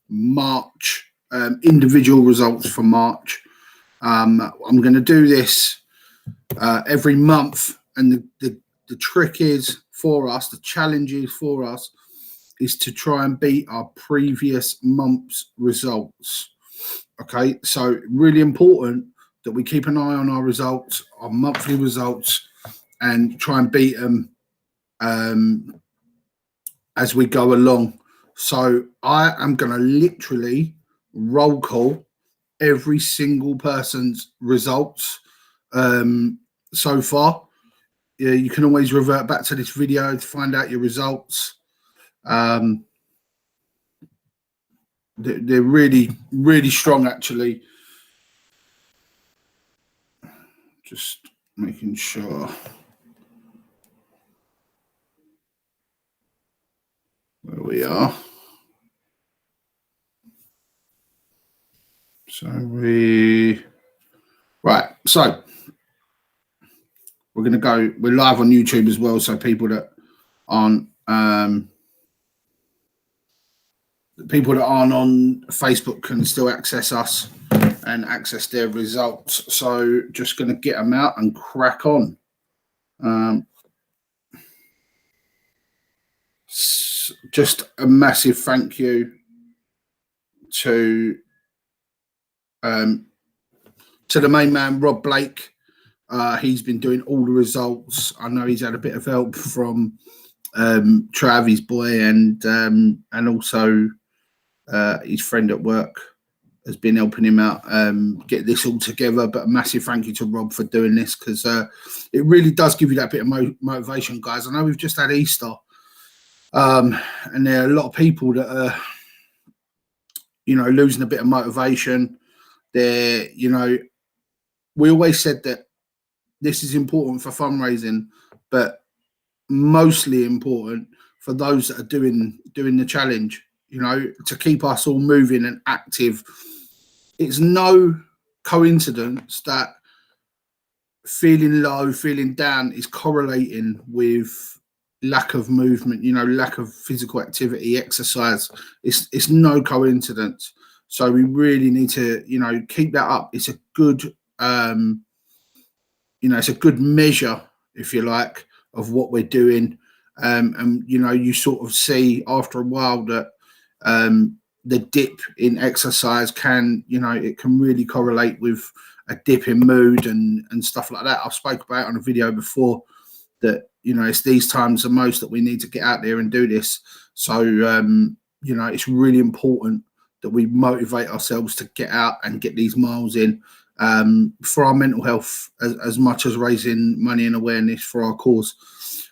March, individual results for March. I'm going to do this every month, and the trick is for us, the challenge is for us, is to try and beat our previous month's results. Okay, so really important that we keep an eye on our results, our monthly results, and try and beat them as we go along. So I am going to literally roll call every single person's results so far. Yeah, you can always revert back to this video to find out your results. They're really, really strong, actually. Just making sure. There we are. So right. So we're going to go. We're live on YouTube as well, so people that aren't on Facebook can still access us and access their results. So just going to get them out and crack on. Just a massive thank you to the main man, Rob Blake. He's been doing all the results. I know he's had a bit of help from Trav, his boy, and also his friend at work has been helping him out get this all together. But a massive thank you to Rob for doing this, because it really does give you that bit of motivation, guys. I know we've just had Easter, and there are a lot of people that are, losing a bit of motivation. We always said that this is important for fundraising, but mostly important for those that are doing the challenge, to keep us all moving and active. It's no coincidence that feeling low, feeling down is correlating with lack of movement, lack of physical activity, exercise. It's no coincidence. So we really need to, keep that up. It's a good, it's a good measure, if you like, of what we're doing. And you sort of see after a while that the dip in exercise it can really correlate with a dip in mood and stuff like that. I've spoke about it on a video before that, it's these times the most that we need to get out there and do this. So, it's really important that we motivate ourselves to get out and get these miles in for our mental health as much as raising money and awareness for our cause.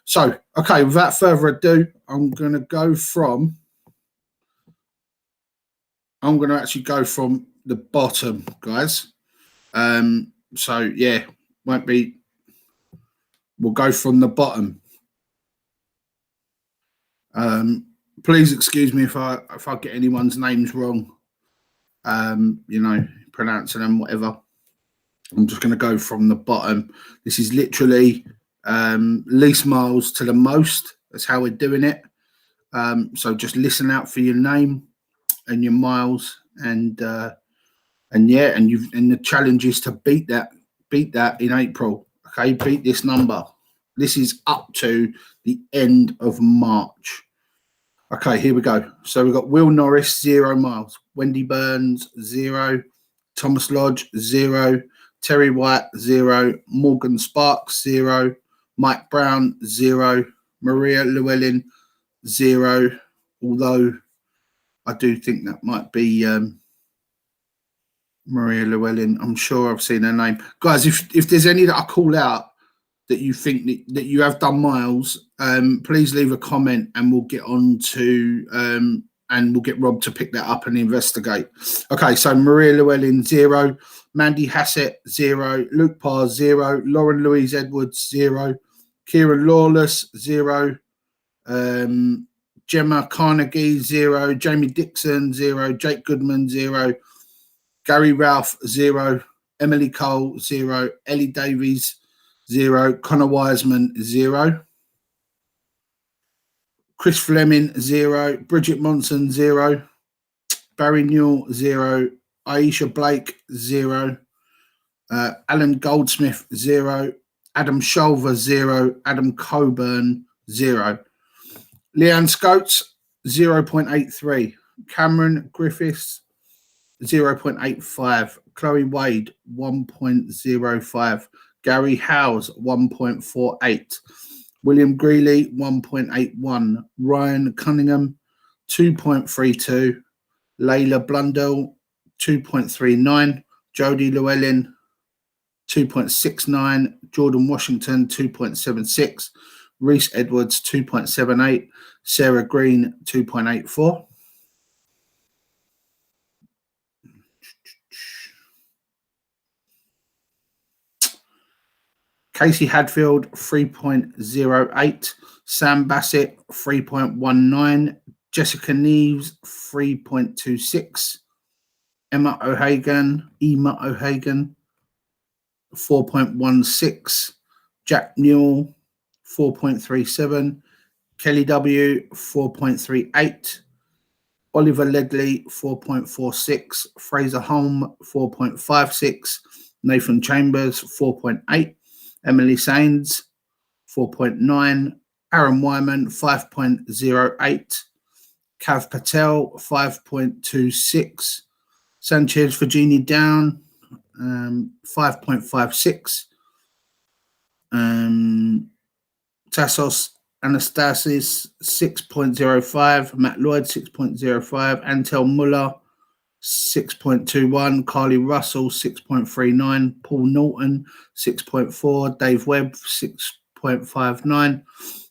So, okay, without further ado, I'm going to actually go from the bottom, guys. So, yeah, we'll go from the bottom. Please excuse me if I get anyone's names wrong, pronouncing them, whatever. I'm just going to go from the bottom. This is literally least miles to the most. That's how we're doing it. So just listen out for your name and your miles, and the challenge is to beat that in April. Okay, beat this number. This is up to the end of March. Okay, here we go. So we've got Will Norris, 0 miles. Wendy Burns, 0. Thomas Lodge, 0. Terry White, 0. Morgan Sparks, 0. Mike Brown, 0. Maria Llewellyn, 0. Although I do think that might be Maria Llewellyn. I'm sure I've seen her name. Guys, if there's any that I call out that you think that you have done miles, please leave a comment and we'll get on to and we'll get Rob to pick that up and investigate. Okay, so Maria Llewellyn, 0. Mandy Hassett, 0. Luke Parr, 0. Lauren Louise Edwards, 0. Kieran Lawless, 0. Gemma Carnegie, 0. Jamie Dixon, 0. Jake Goodman, 0. Gary Ralph, 0. Emily Cole, 0. Ellie Davies, 0. Connor Wiseman, 0. Chris Fleming, 0. Bridget Monson, 0. Barry Newell, 0. Aisha Blake, 0. Alan Goldsmith, 0. Adam Shulver, 0. Adam Coburn, 0. Leanne Scotes, 0.83. Cameron Griffiths, 0.85. Chloe Wade, 1.05. Gary Howes, 1.48. William Greeley, 1.81. Ryan Cunningham, 2.32. Layla Blundell, 2.39. Jodie Llewellyn, 2.69. Jordan Washington, 2.76. Reese Edwards, 2.78. Sarah Green, 2.84. Casey Hadfield, 3.08. Sam Bassett, 3.19. Jessica Neves, 3.26. Emma O'Hagan, 4.16. Jack Newell, 4.37. Kelly W, 4.38. Oliver Ledley, 4.46. Fraser Holm, 4.56. Nathan Chambers, 4.8. Emily Sains, 4.9. Aaron Wyman, 5.08. Kav Patel, 5.26. Sanchez Virginia Down, 5.56. Tassos Anastasis, 6.05. Matt Lloyd, 6.05. Antel Muller, 6.21. Carly Russell, 6.39. Paul Norton, 6.4. Dave Webb, 6.59.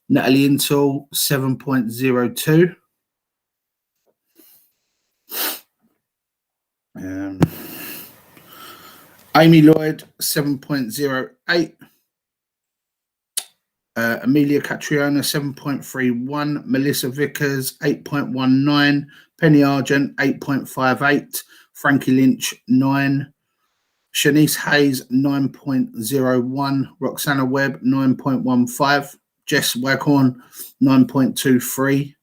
Natalie Intel, 7.02. Amy Lloyd, 7.08. Amelia Catriona, 7.31. Melissa Vickers, 8.19. Penny Argent, 8.58. Frankie Lynch, 9. Shanice Hayes, 9.01. Roxana Webb, 9.15. Jess Waghorn, 9.23.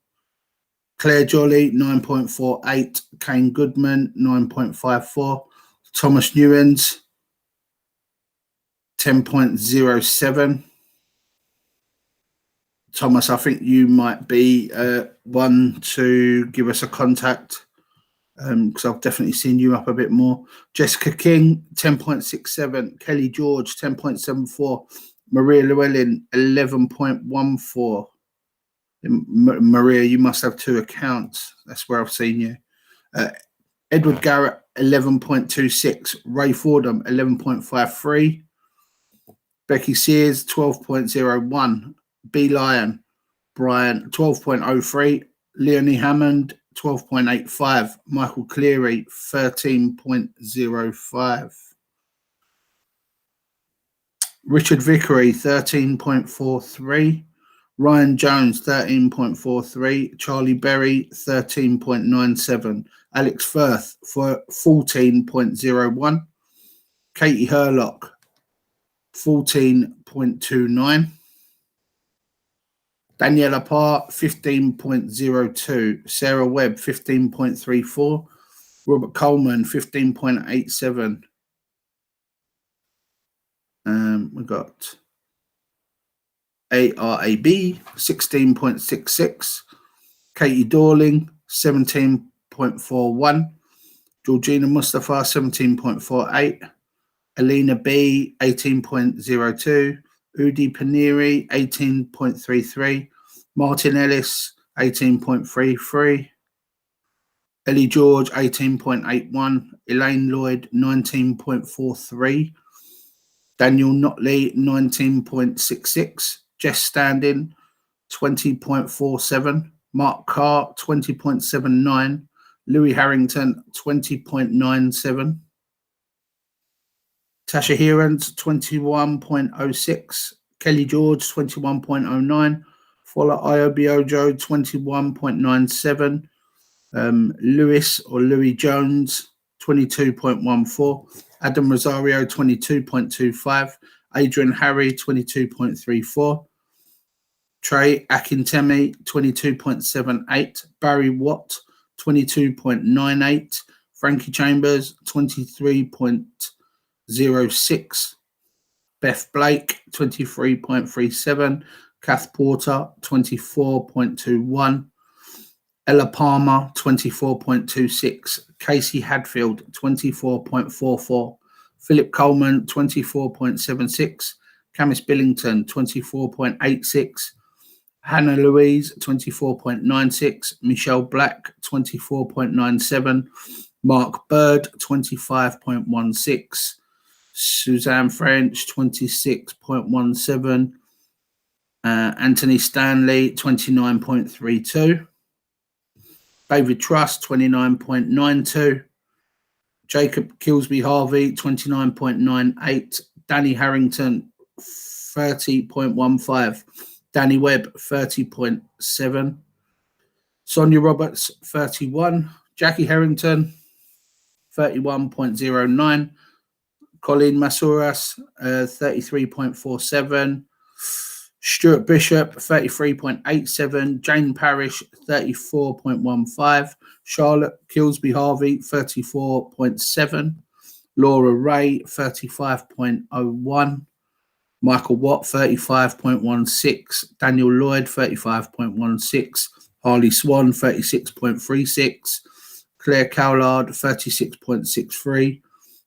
Claire Jolly, 9.48. Kane Goodman, 9.54. Thomas Newens, 10.07. Thomas, I think you might be one to give us a contact because I've definitely seen you up a bit more. Jessica King, 10.67. Kelly George, 10.74. Maria Llewellyn, 11.14. Maria, you must have 2 accounts. That's where I've seen you. Edward Garrett, 11.26. Ray Fordham, 11.53. Becky Sears, 12.01. B. Lyon, Brian, 12.03. Leonie Hammond, 12.85. Michael Cleary, 13.05. Richard Vickery, 13.43. Ryan Jones, 13.43. Charlie Berry, 13.97. Alex Firth, for 14.01. Katie Herlock, 14.29. Daniela Parr, 15.02. Sarah Webb, 15.34. Robert Coleman, 15.87. We got ARAB, 16.66. Katie Dorling, 17.41. Georgina Mustafa, 17.48. Alina B, 18.02. Udi Paniri, 18.33. Martin Ellis, 18.33. Ellie George, 18.81. Elaine Lloyd, 19.43. Daniel Notley, 19.66. Jess Standing, 20.47. Mark Carr, 20.79. Louis Harrington, 20.97. Tasha Herons, 21.06. Kelly George, 21.09. Fola Iobiojo, 21.97. Lewis or Louis Jones, 22.14. Adam Rosario, 22.25. Adrian Harry, 22.34. Trey Akintemi, 22.78. Barry Watt, 22.98. Frankie Chambers, 23.06. Beth Blake, 23.37. Kath Porter, 24.21. Ella Palmer, 24.26. Casey Hadfield, 24.44. Philip Coleman, 24.76. Camis Billington, 24.86. Hannah Louise, 24.96. Michelle Black, 24.97. Mark Bird, 25.16. Suzanne French, 26.17. Anthony Stanley, 29.32. David Truss, 29.92. Jacob Kilsby Harvey, 29.98. Danny Harrington, 30.15. Danny Webb, 30.7. Sonia Roberts, 31. Jackie Harrington, 31.09. Colleen Masouras, 33.47. Stuart Bishop, 33.87. Jane Parrish, 34.15. Charlotte Kilsby Harvey, 34.7. Laura Ray, 35.01. Michael Watt, 35.16. Daniel Lloyd, 35.16. Harley Swan, 36.36. Claire Cowlard, 36.63.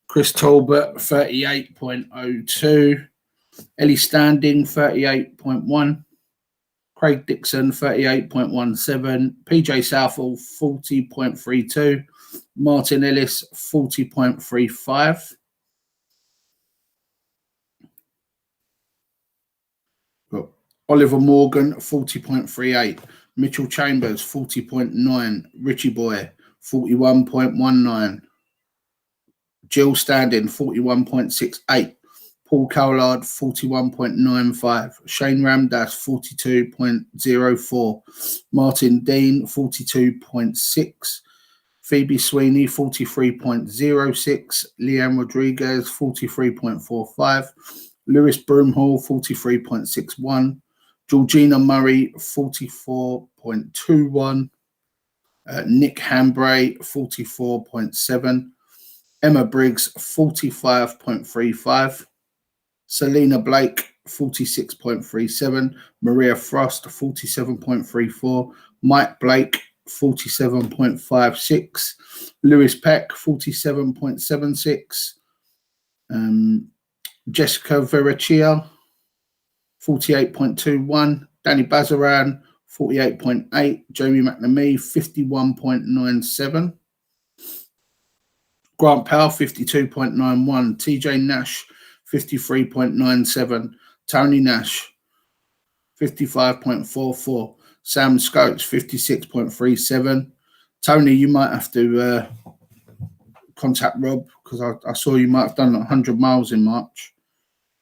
Chris Talbot, 38.02. Ellie Standing, 38.1. Craig Dixon, 38.17. PJ Southall, 40.32. Martin Ellis, 40.35. Oliver Morgan, 40.38. Mitchell Chambers, 40.9. Richie Boy, 41.19. Jill Standing, 41.68. Paul Cowlard, 41.95. Shane Ramdas, 42.04. Martin Dean, 42.6. Phoebe Sweeney, 43.06. Leanne Rodriguez, 43.45. Lewis Broomhall, 43.61. Georgina Murray, 44.21. Nick Hambray, 44.7. Emma Briggs, 45.35. Selena Blake, 46.37. Maria Frost, 47.34. Mike Blake, 47.56. Lewis Peck, 47.76. Jessica Verrechia, 48.21. Danny Bazaran, 48.8. Jamie McNamee, 51.97. Grant Powell, 52.91. TJ Nash, 53.97. Tony Nash, 55.44. Sam Scopes, 56.37. Tony, you might have to contact Rob, because I saw you might have done 100 miles in March.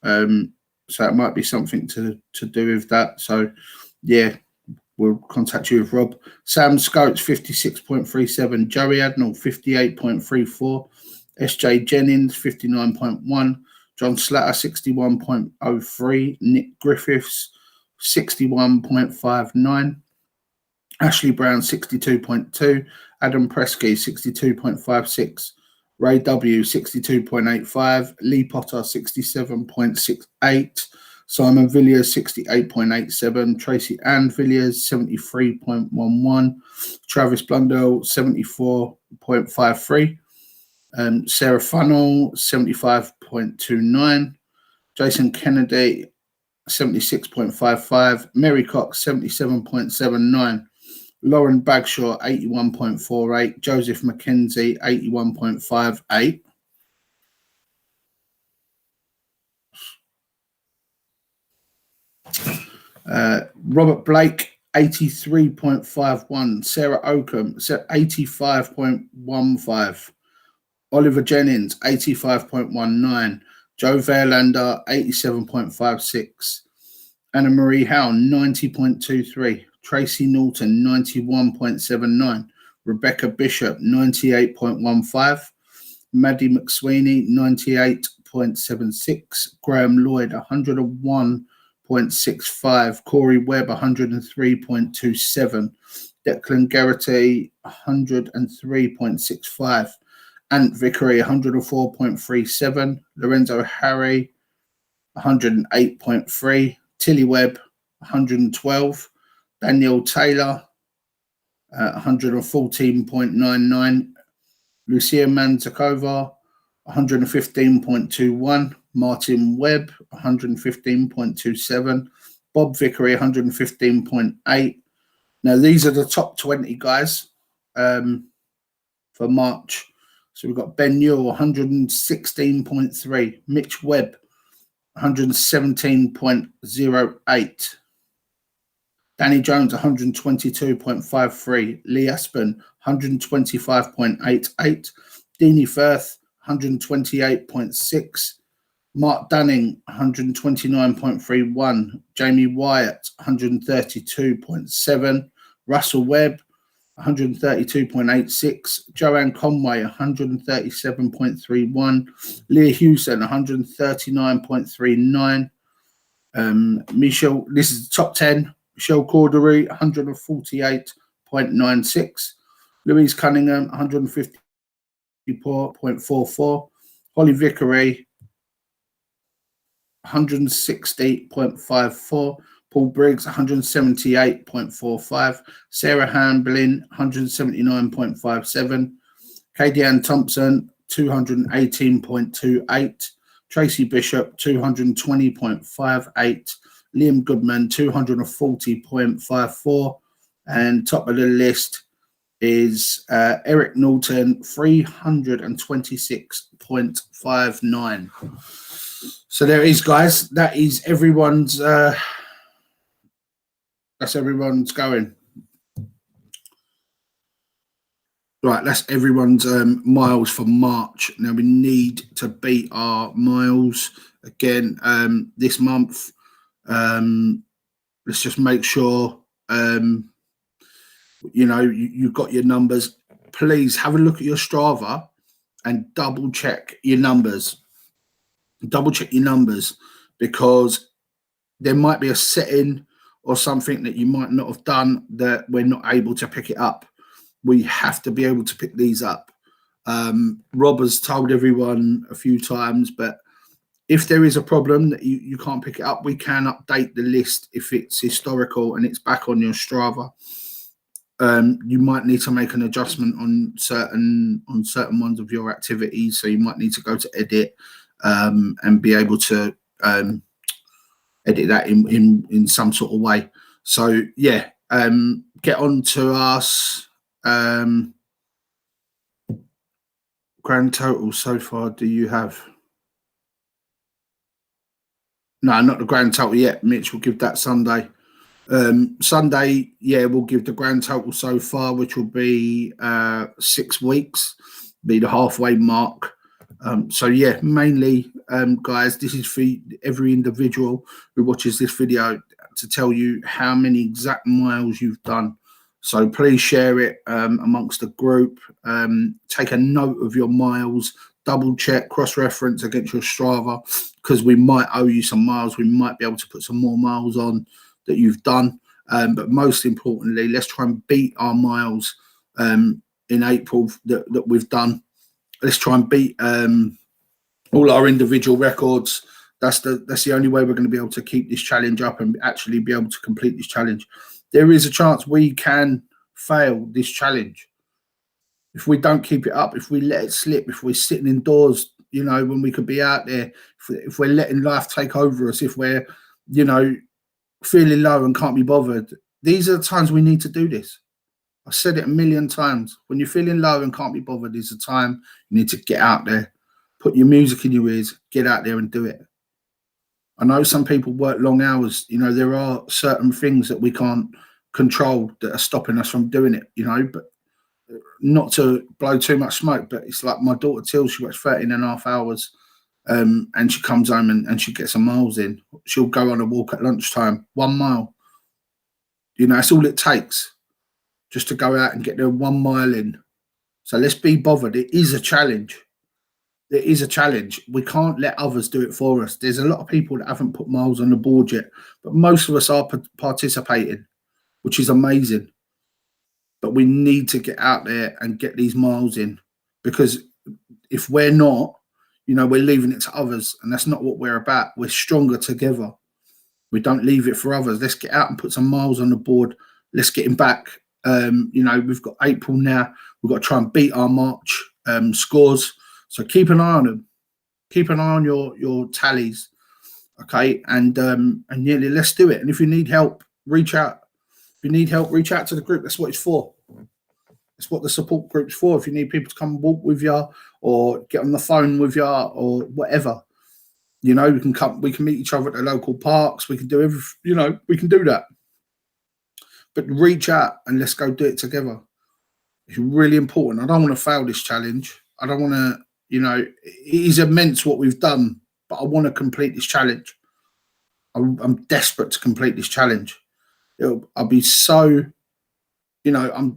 So it might be something to do with that. So, yeah, we'll contact you with Rob. Sam Scopes, 56.37. Joey Adnall, 58.34. SJ Jennings, 59.1. John Slatter, 61.03. Nick Griffiths, 61.59. Ashley Brown, 62.2. Adam Presky, 62.56. Ray W, 62.85. Lee Potter, 67.68. Simon Villiers, 68.87. Tracy Ann Villiers, 73.11. Travis Blundell, 74.53. Sarah Funnell, 75.29. Jason Kennedy, 76.55. Mary Cox, 77.79. Lauren Bagshaw, 81.48. Joseph McKenzie, 81.58. Robert Blake, 83.51. Sarah Oakham, 85.15. Oliver Jennings, 85.19. Joe Verlander, 87.56. Anna Marie Howe, 90.23. Tracy Norton, 91.79. Rebecca Bishop, 98.15. Maddie McSweeney, 98.76. Graham Lloyd, 101.65. Corey Webb, 103.27. Declan Geraghty, 103.65. Ant Vickery, 104.37. Lorenzo Harry, 108.3. Tilly Webb, 112. Daniel Taylor, 114.99. Lucia Manzakova, 115.21. Martin Webb, 115.27. Bob Vickery, 115.8. Now, these are the top 20 guys for March. So we've got Ben Newell, 116.3. Mitch Webb, 117.08. Danny Jones, 122.53. Lee Aspen, 125.88. Deanie Firth, 128.6. Mark Dunning, 129.31. Jamie Wyatt, 132.7. Russell Webb, 132.86. Joanne Conway, 137.31. Leah Hewson, 139.39. Michelle, this is the top 10. Michelle Cordery, 148.96. Louise Cunningham, 154.44. Holly Vickery, 160.54. Paul Briggs, 178.45. Sarah Hamblin, 179.57. Katie Ann Thompson, 218.28. Tracy Bishop, 220.58. Liam Goodman, 240.54. And top of the list is Eric Norton, 326.59. So there it is, guys. That is everyone's. That's everyone's going. Right, that's everyone's miles for March. Now we need to beat our miles again this month. Let's just make sure you've got your numbers. Please have a look at your Strava and double check your numbers. Double check your numbers, because there might be a setting or something that you might not have done that we're not able to pick it up. We have to be able to pick these up. Rob has told everyone a few times, but if there is a problem that you can't pick it up, we can update the list if it's historical and it's back on your Strava. You might need to make an adjustment on certain ones of your activities. So you might need to go to edit and be able to edit that in some sort of way. So yeah, get on to us. Grand total so far do you have? No, not the grand total yet. Mitch will give that Sunday. Sunday, yeah, we'll give the grand total so far, which will be 6 weeks, be the halfway mark. So yeah, mainly, guys, this is for every individual who watches this video to tell you how many exact miles you've done. So please share it amongst the group. Take a note of your miles, double check, cross-reference against your Strava, because we might owe you some miles. We might be able to put some more miles on that you've done. But most importantly, let's try and beat our miles in April that we've done. Let's try and beat all our individual records. That's the only way we're going to be able to keep this challenge up and actually be able to complete this challenge. There is a chance we can fail this challenge if we don't keep it up, if we let it slip, if we're sitting indoors, when we could be out there, if we're letting life take over us, if we're, feeling low and can't be bothered. These are the times we need to do this. I've said it a million times. When you're feeling low and can't be bothered, is the time you need to get out there, put your music in your ears, get out there and do it. I know some people work long hours. There are certain things that we can't control that are stopping us from doing it, but not to blow too much smoke, but it's like my daughter Till, she works 13.5 hours and she comes home and she gets some miles in. She'll go on a walk at lunchtime, 1 mile. That's all it takes just to go out and get their 1 mile in. So let's be bothered. It is a challenge. It is a challenge. We can't let others do it for us. There's a lot of people that haven't put miles on the board yet, but most of us are participating, which is amazing. but we need to get out there and get these miles in, because if we're not, you know, we're leaving it to others, and that's not what we're about. We're stronger together. We don't leave it for others. Let's get out and put some miles on the board. Let's get him back. You know, we've got April now. We've got to try and beat our March scores. So keep an eye on them. Keep an eye on your tallies, okay? And yeah, let's do it. And if you need help, reach out. If you need help, reach out to the group. That's what it's for. That's what the support group's for. If you need people to come walk with you or get on the phone with you or whatever, you know, we can come. We can meet each other at the local parks. We can do everything. You know, we can do that. But reach out and let's go do it together. It's really important. I don't want to fail this challenge. I don't want to, you know, it is immense what we've done, but I want to complete this challenge. I'm desperate to complete this challenge. I'll be so, you know,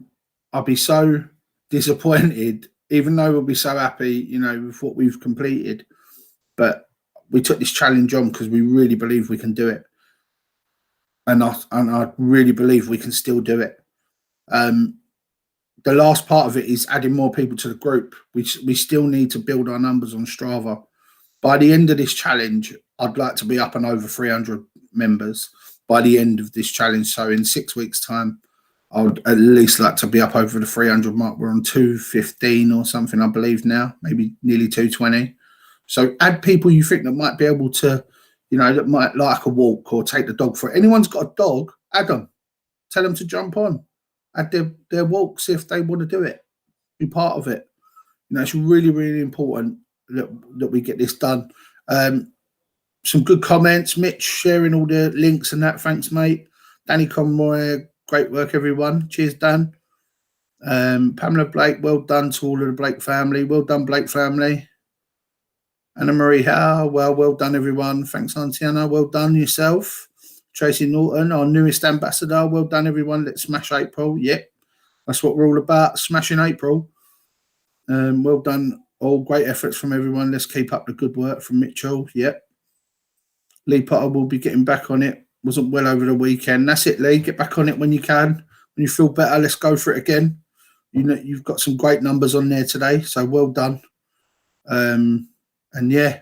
I'll be so disappointed, even though we'll be so happy, you know, with what we've completed. But we took this challenge on because we really believe we can do it. And I really believe we can still do it. The last part of it is adding more people to the group. We still need to build our numbers on Strava. By the end of this challenge, I'd like to be up and over 300 members by the end of this challenge. So in 6 weeks' time, I would at least like to be up over the 300 mark. We're on 215 or something, I believe now, maybe nearly 220. So add people you think that might be able to, you know, that might like a walk or take the dog for it. Anyone's got a dog, add them. Tell them to jump on. Add their walks if they want to do it. Be part of it. You know, it's really, really important that we get this done. Some good comments. Mitch sharing all the links and that. Thanks, mate. Danny Conroy, great work, everyone. Cheers, Dan. Pamela Blake, well done to all of the Blake family. Well done, Blake family. Anna Marie Howe, well done, everyone. Thanks, Auntie Anna. Well done yourself. Tracy Norton, our newest ambassador. Well done, everyone. Let's smash April. Yep, that's what we're all about, smashing April. Well done. All great efforts from everyone. Let's keep up the good work from Mitchell. Yep. Lee Potter will be getting back on it. Wasn't well over the weekend. That's it, Lee. Get back on it when you can. When you feel better, let's go for it again. You know, you've got some great numbers on there today, so well done. And yeah,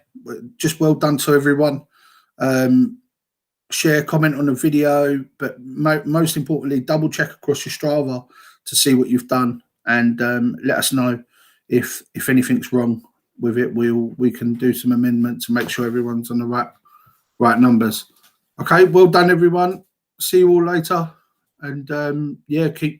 just well done to everyone. Share, comment on the video, but most importantly, double check across your Strava to see what you've done, and let us know if anything's wrong with it. We can do some amendments to make sure everyone's on the right numbers. Okay, well done, everyone. See you all later, and yeah, keep